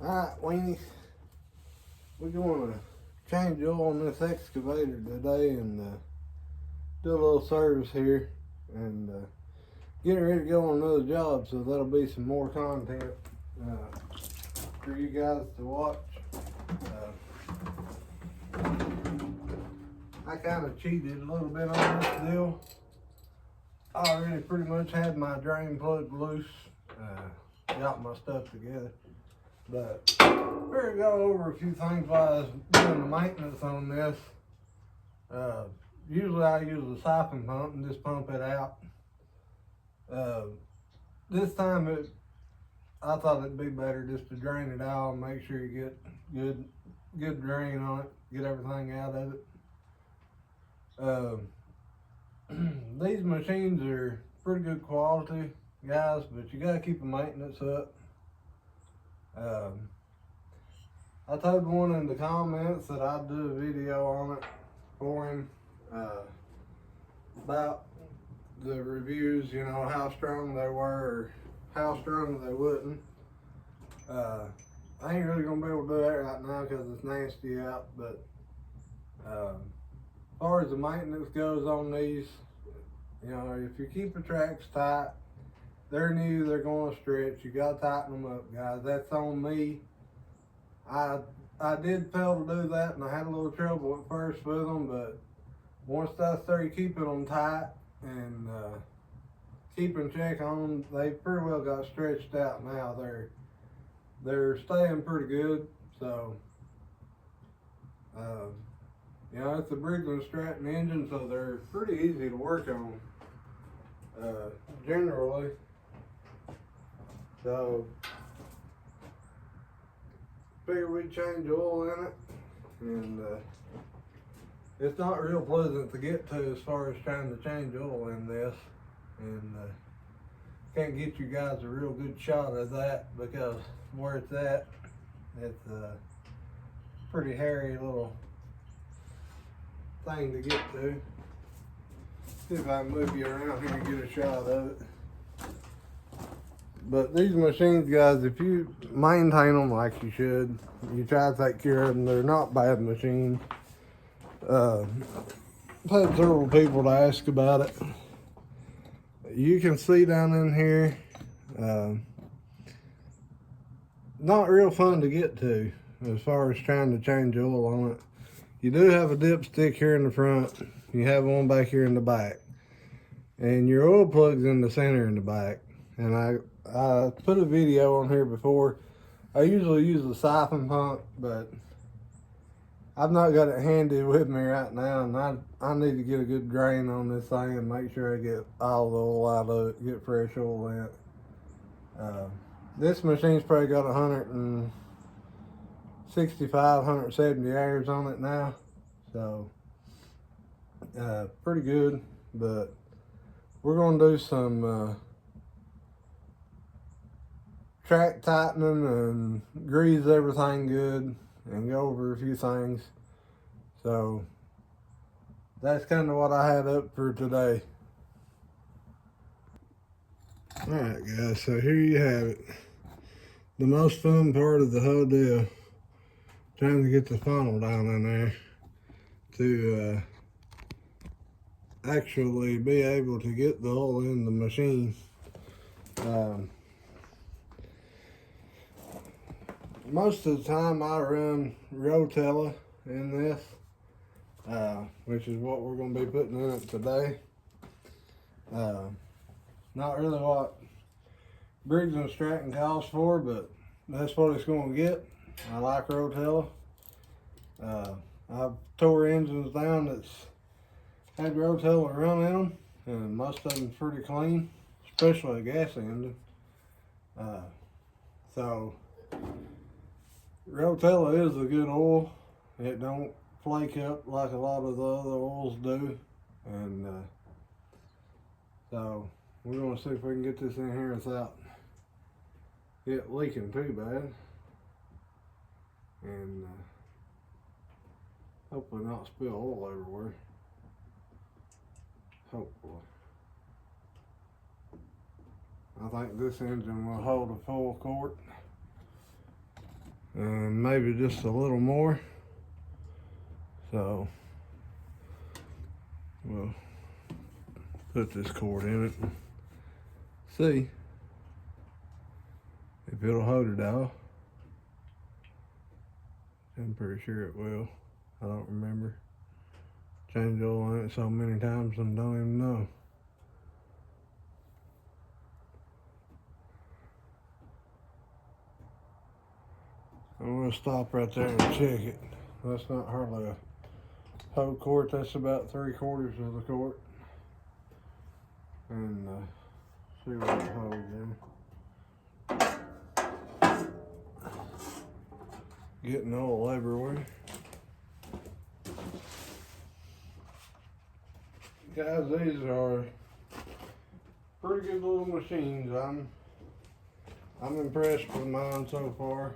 Alright, Weenie, we're going to change oil on this excavator today and do a little service here and get ready to go on another job, so that'll be some more content for you guys to watch. I kind of cheated a little bit on this deal. I already pretty much had my drain plug loose, got my stuff together. But we're gonna go over a few things while I was doing the maintenance on this. Usually I use a siphon pump and just pump it out. This time I thought it'd be better just to drain it out and make sure you get good drain on it, get everything out of it. These machines are pretty good quality, guys, but you gotta keep the maintenance up. I told one in the comments that I'd do a video on it for him about the reviews, you know, how strong they were or how strong they wouldn't. I ain't really gonna be able to do that right now because it's nasty out, but as far as the maintenance goes on these, you know, if you keep the tracks tight, they're new, they're going to stretch, you gotta tighten them up, guys. That's on me. I did fail to do that, and I had a little trouble at first with them, but once I started keeping them tight and keeping check on them, they pretty well got stretched out now. They're staying pretty good, so you know, it's a Briggs & Stratton engine, so they're pretty easy to work on generally. So figure we'd change oil in it, and it's not real pleasant to get to as far as trying to change oil in this, and can't get you guys a real good shot of that because where it's at, it's a pretty hairy little thing to get to. See if I can move you around here and get a shot of it. But these machines, guys, if you maintain them like you should, you try to take care of them, they're not bad machines. I've had several people to ask about it. You can see down in here, not real fun to get to as far as trying to change oil on it. You do have a dipstick here in the front, you have one back here in the back, and your oil plug's in the center in the back. And I put a video on here before. I usually use a siphon pump, but I've not got it handy with me right now, and I need to get a good drain on this thing and make sure I get all the oil out of it, get fresh oil in it. This machine's probably got 165, 170 hours on it now, so pretty good. But we're gonna do some track tightening and grease everything good and go over a few things. So that's kind of what I had up for today. Alright guys, so here you have it. The most fun part of the whole deal, trying to get the funnel down in there to actually be able to get the oil in the machine. Most of the time I run Rotella in this, which is what we're going to be putting in it today. Not really what Briggs & Stratton calls for, but that's what it's going to get. I like Rotella. I've tore engines down that's had Rotella run in them, and most of them pretty clean, especially a gas engine. So Rotella is a good oil. It don't flake up like a lot of the other oils do, and so we're gonna see if we can get this in here without it leaking too bad, and hopefully not spill oil everywhere. Hopefully. I think this engine will hold a full quart. and maybe just a little more. So we'll put this cord in it and see if it'll hold it off. I'm pretty sure it will. I don't remember. Changed oil in it so many times and don't even know. I'm gonna stop right there and check it. That's not hardly a whole quart. That's about 3/4 of the quart. And see what it holds in. Getting oil everywhere. Guys, these are pretty good little machines. I'm impressed with mine so far.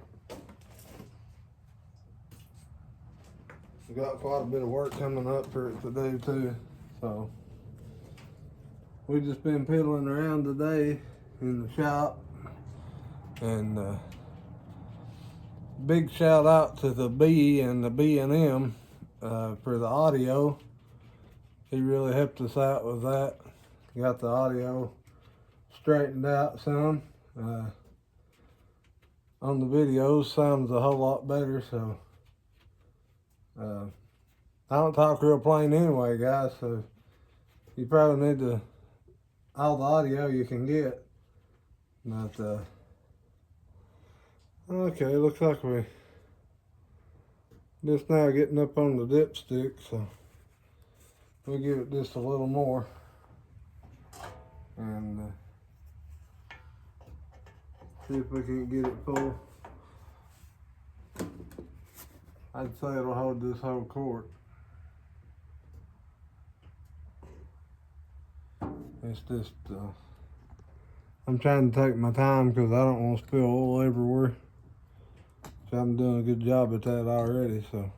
We got quite a bit of work coming up for it to do too. So we just been piddling around today in the shop, and big shout out to the B and the B&M for the audio. He really helped us out with that. Got the audio straightened out some. On the videos, sounds a whole lot better. So I don't talk real plain anyway, guys. So you probably need to all the audio you can get. But okay, looks like we just now getting up on the dipstick, so we'll give it just a little more, and see if we can get it full. I'd say it'll hold this whole quart. It's just I'm trying to take my time because I don't want to spill oil everywhere. So I'm doing a good job at that already, so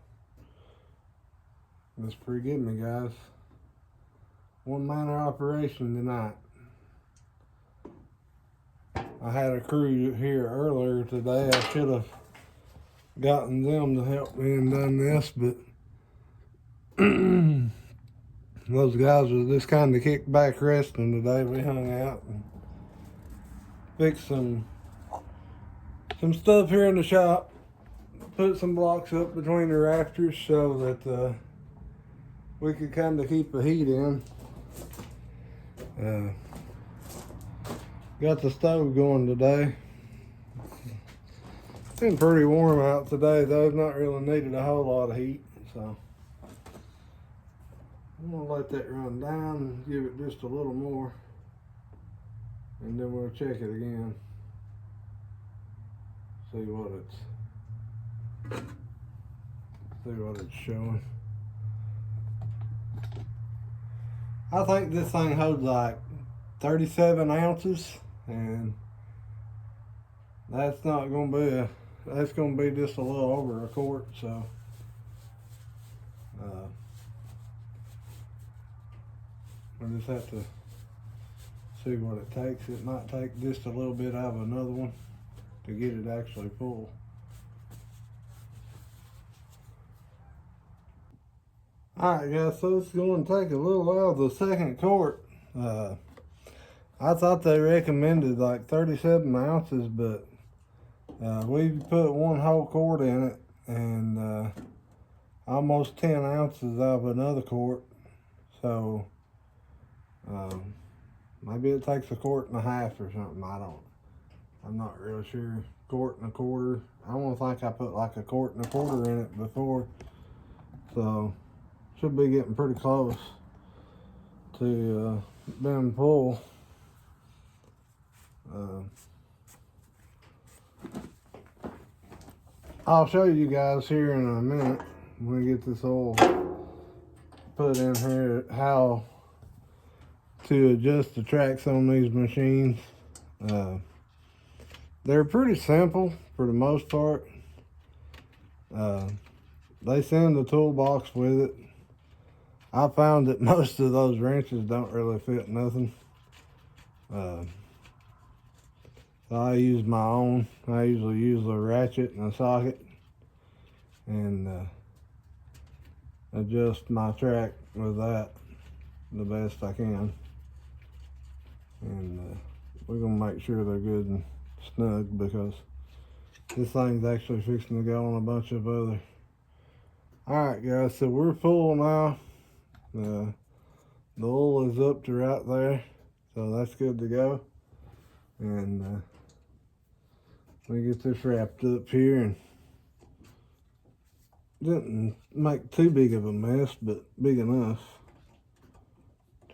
that's pretty good, me guys. One minor operation tonight. I had a crew here earlier today. I should have gotten them to help me and done this, but those guys was just kind of kicked back resting today. We hung out and fixed some stuff here in the shop. Put some blocks up between the rafters so that we could kind of keep the heat in. Got the stove going today. It's been pretty warm out today though. It's not really needed a whole lot of heat, so I'm gonna let that run down and give it just a little more, and then we'll check it again. See what it's showing. I think this thing holds like 37 ounces, and that's not gonna be that's gonna be just a little over a quart, so we'll just have to see what it takes. It might take just a little bit out of another one to get it actually full. Alright guys, so it's going to take a little out of the second quart. I thought they recommended like 37 ounces, but we put one whole quart in it, and almost 10 ounces out of another quart. So maybe it takes a quart and a half or something. I'm not real sure. Quart and a quarter. I don't think I put like a quart and a quarter in it before. So should be getting pretty close to being full. I'll show you guys here in a minute when we get this oil put in here how to adjust the tracks on these machines. They're pretty simple for the most part. They send the toolbox with it. I found that most of those wrenches don't really fit nothing. So I use my own. I usually use a ratchet and a socket and adjust my track with that the best I can. And we're gonna make sure they're good and snug because this thing's actually fixing to go on a bunch of other. Alright guys, so we're full now. The oil is up to right there, so that's good to go. And we get this wrapped up here, and didn't make too big of a mess, but big enough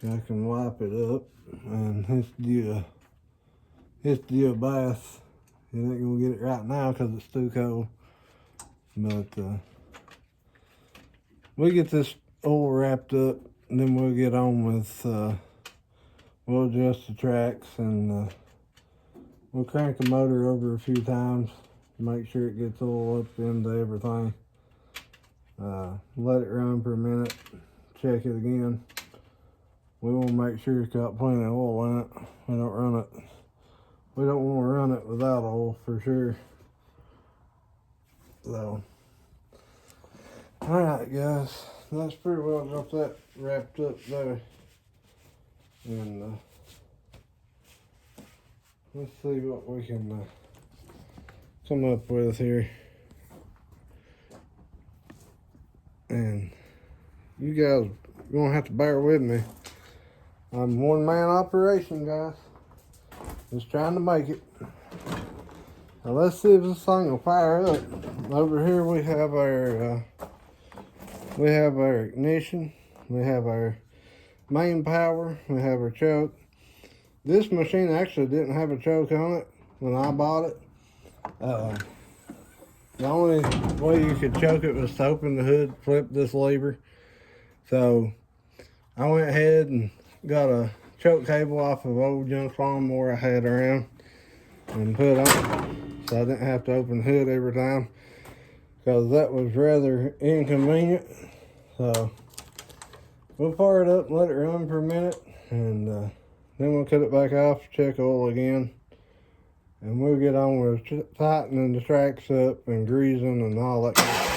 so I can wipe it up. And it's due a bath. You ain't gonna get it right now because it's too cold, but we get this oil wrapped up, and then we'll get on with we'll adjust the tracks, and we'll crank the motor over a few times to make sure it gets oil up into everything. Let it run for a minute, check it again. We want to make sure it's got plenty of oil in it. We don't want to run it without oil for sure. So, alright guys, that's pretty well got that wrapped up there. And let's see what we can come up with here. And you guys are gonna have to bear with me. I'm one-man operation, guys. Just trying to make it. Now let's see if this thing will fire up. Over here we have our ignition. We have our main power. We have our choke. This machine actually didn't have a choke on it when I bought it. The only way you could choke it was to open the hood, flip this lever. So I went ahead and got a choke cable off of old junk lawnmower I had around and put on, so I didn't have to open the hood every time because that was rather inconvenient. So we'll fire it up and let it run for a minute, and then we'll cut it back off, check oil again, and we'll get on with tightening the tracks up and greasing and all that kind of stuff.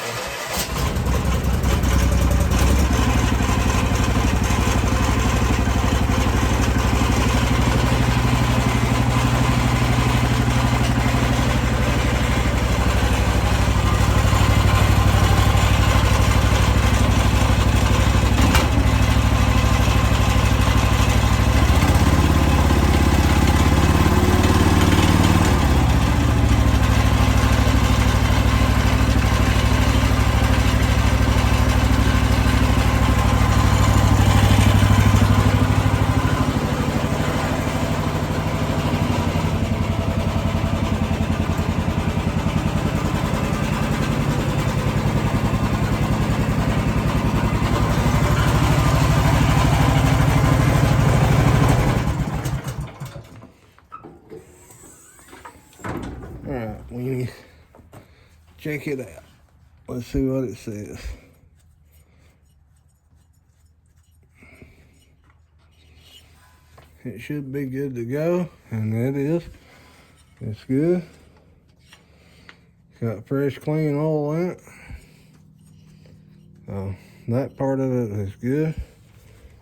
Alright, Weenie, check it out. Let's see what it says. It should be good to go, and it is. It's good. Got fresh, clean oil in it. So that part of it is good.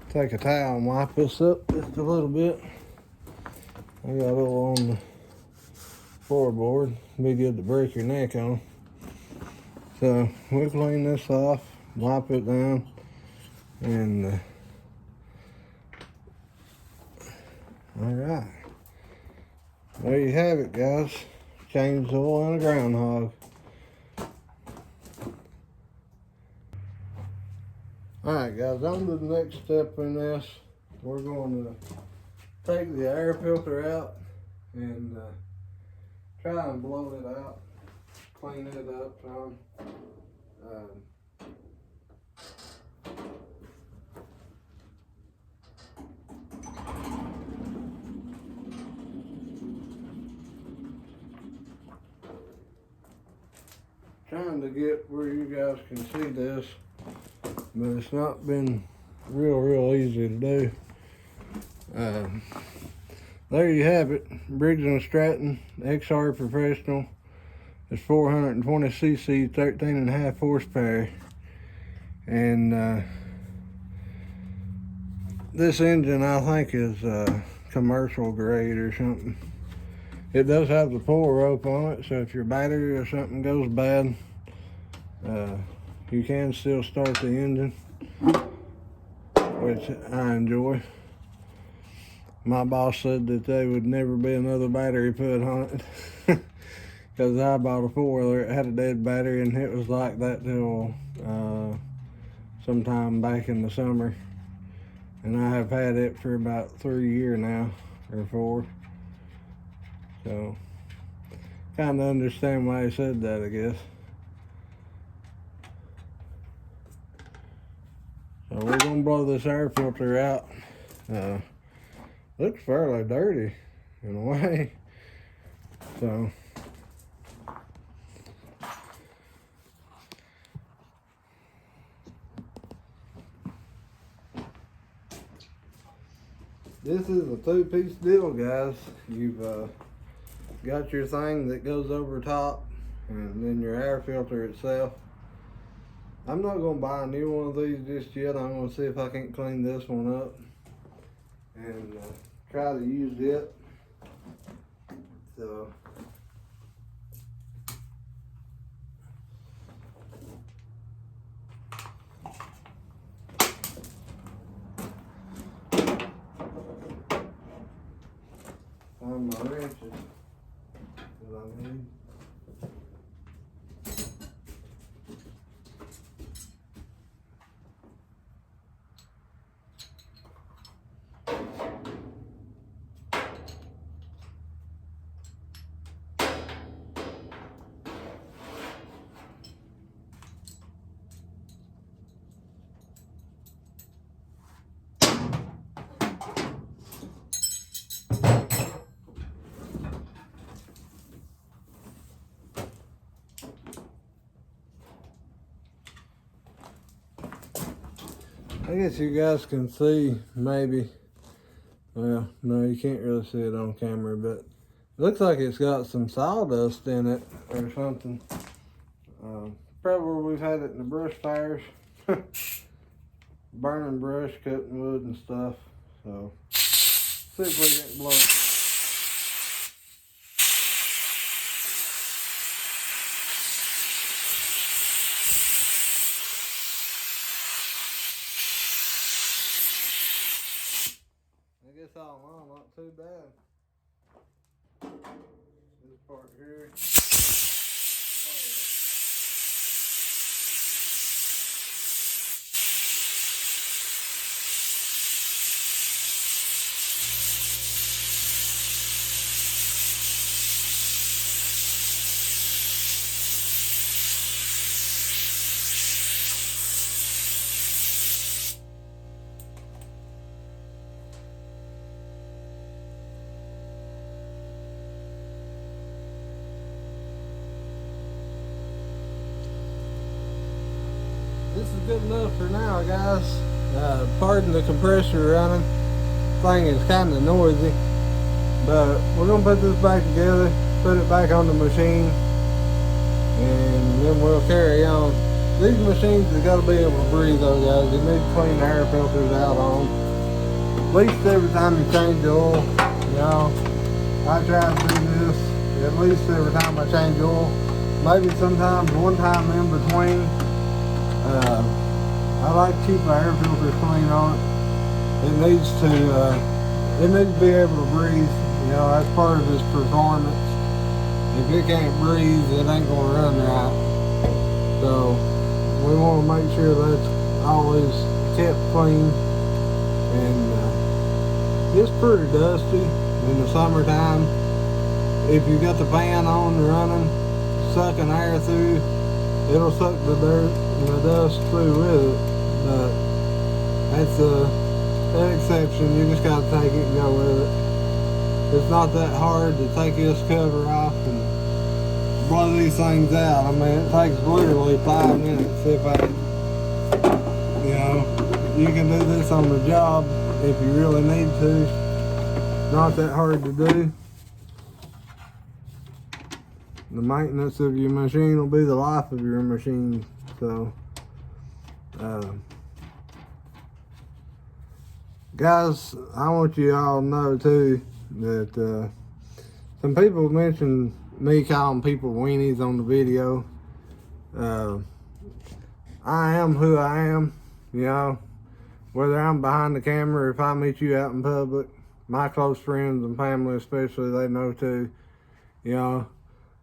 Take a towel and wipe this up just a little bit. I got oil on the floorboard. Be good to break your neck on. So we'll clean this off, wipe it down, and all right, there you have it, guys. Change the oil in a groundhog. All right, guys, on to the next step in this. We're going to take the air filter out and try and blow it out, clean it up some. Trying to get where you guys can see this, but it's not been real easy to do. there you have it. Briggs & Stratton XR Professional. It's 420cc, 13.5 horsepower. And this engine, I think, is commercial grade or something. It does have the pull rope on it, so if your battery or something goes bad, you can still start the engine, which I enjoy. My boss said that there would never be another battery put on it because I bought a four-wheeler. It had a dead battery, and it was like that till sometime back in the summer. And I have had it for about 3 years now, or 4. So, kind of understand why he said that, I guess. So we're gonna blow this air filter out. Looks fairly dirty in a way. So this is a 2-piece deal, guys. You've got your thing that goes over top, and then your air filter itself. I'm not gonna buy a new one of these just yet. I'm gonna see if I can clean this one up and try to use it. So find my wrenches that I need. I guess you guys can see, maybe, well, no, you can't really see it on camera, but it looks like it's got some sawdust in it or something. Probably we've had it in the brush fires, burning brush, cutting wood and stuff. So, see if we can blow it. I guess all in all, not too bad. This part here. This is good enough for now, guys. Pardon the compressor running. Thing is kind of noisy, but we're gonna put this back together, put it back on the machine, and then we'll carry on. These machines have got to be able to breathe, though, guys. You need to clean the air filters out on them. At least every time you change the oil. You know, I try to do this at least every time I change oil. Maybe sometimes one time in between. I like to keep my air filters clean on it. It needs to be able to breathe. You know, that's part of its performance. If it can't breathe, it ain't gonna run right. So we want to make sure that's always kept clean. And it's pretty dusty in the summertime. If you got the fan on and running, sucking air through, it'll suck the dirt and the dust through with it. But that's an exception. You just gotta take it and go with it. It's not that hard to take this cover off and blow these things out. I mean, it takes literally 5 minutes. If you know, you can do this on the job if you really need to. not that hard to do. The maintenance of your machine will be the life of your machine. So, guys, I want you all to know too that some people mentioned me calling people weenies on the video. I am who I am, you know, whether I'm behind the camera or if I meet you out in public. My close friends and family especially, they know too. You know,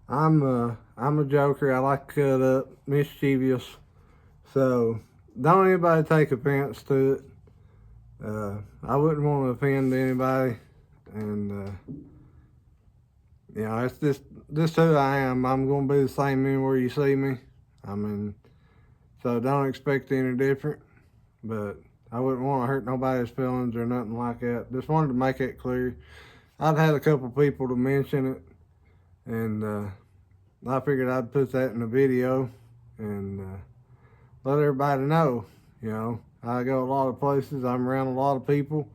I'm a joker. I like to cut up, mischievous. So don't anybody take offense to it. I wouldn't want to offend anybody, and you know, it's just who I am. I'm gonna be the same anywhere you see me. I mean, so don't expect any different. But I wouldn't want to hurt nobody's feelings or nothing like that. Just wanted to make it clear. I've had a couple people to mention it, and I figured I'd put that in the video and let everybody know. You know, I go a lot of places. I'm around a lot of people.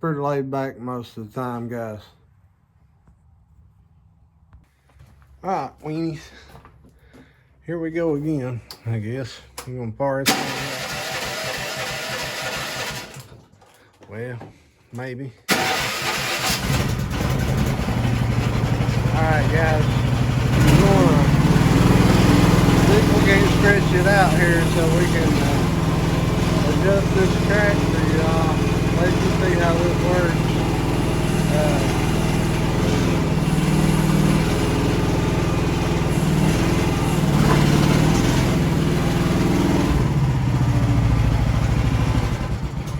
Pretty laid back most of the time, guys. All right, weenies. Here we go again, I guess. I'm gonna par this thing out. Well, maybe. All right, guys. I'm gonna see if we can stretch it out here so we can adjust this track for y'all. Let you see how this works.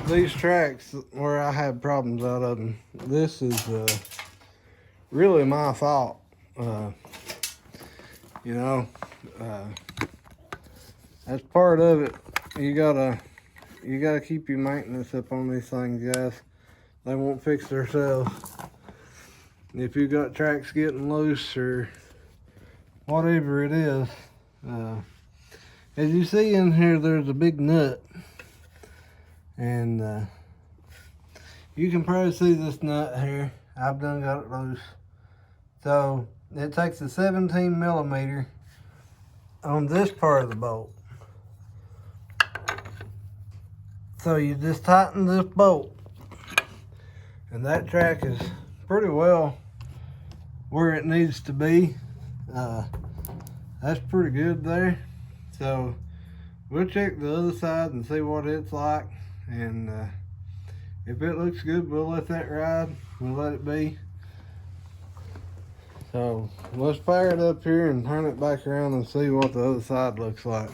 These tracks where I had problems out of them, this is really my fault. You know, that's part of it. You gotta keep your maintenance up on these things, guys. They won't fix themselves. If you got tracks getting loose or whatever it is, as you see in here, there's a big nut. And you can probably see this nut here. I've done got it loose. So it takes a 17 millimeter on this part of the bolt. So you just tighten this bolt, and that track is pretty well where it needs to be. That's pretty good there. So we'll check the other side and see what it's like. And if it looks good, we'll let that ride. We'll let it be. So let's fire it up here and turn it back around and see what the other side looks like.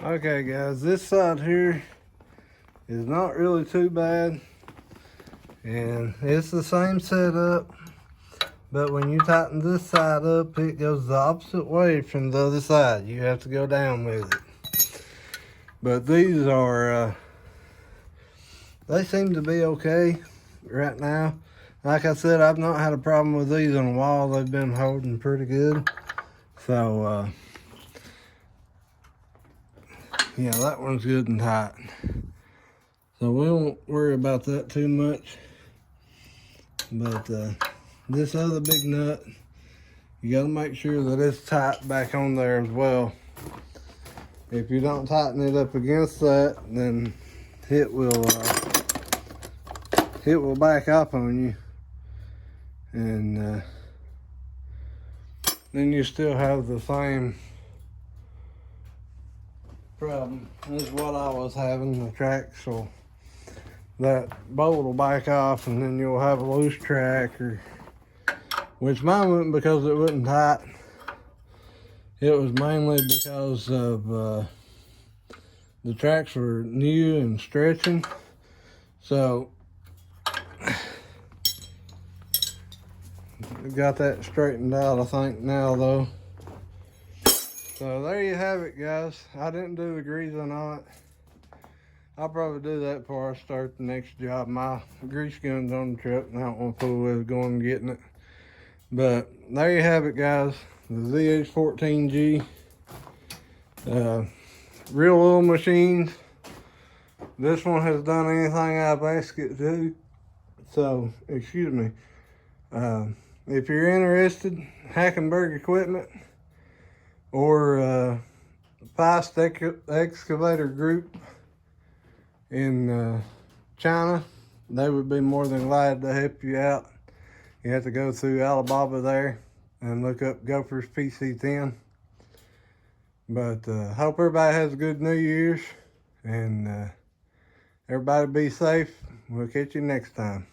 Okay guys, this side here is not really too bad, and it's the same setup, but when you tighten this side up, it goes the opposite way from the other side. You have to go down with it. But these are they seem to be okay right now. Like I said, I've not had a problem with these in a while. They've been holding pretty good. So yeah, that one's good and tight. So we won't worry about that too much. But this other big nut, you gotta make sure that it's tight back on there as well. If you don't tighten it up against that, then it will back up on you. And then you still have the same problem. This is what I was having, the track, so that bolt will back off and then you'll have a loose track, or which mine wouldn't because it wasn't tight. It was mainly because of the tracks were new and stretching. So we got that straightened out, I think, now though. So there you have it, guys. I didn't do the greasing on it. I'll probably do that before I start the next job. My grease gun's on the truck and I don't want to fool with going and getting it. But there you have it, guys. The ZH14G. Real little machines. This one has done anything I've asked it to. So, excuse me. If you're interested, Hackenberg Equipment or Feist Excavator Group in China, they would be more than glad to help you out. You have to go through Alibaba there and look up Gopher's PC10. But hope everybody has a good New Year's, and everybody be safe. We'll catch you next time.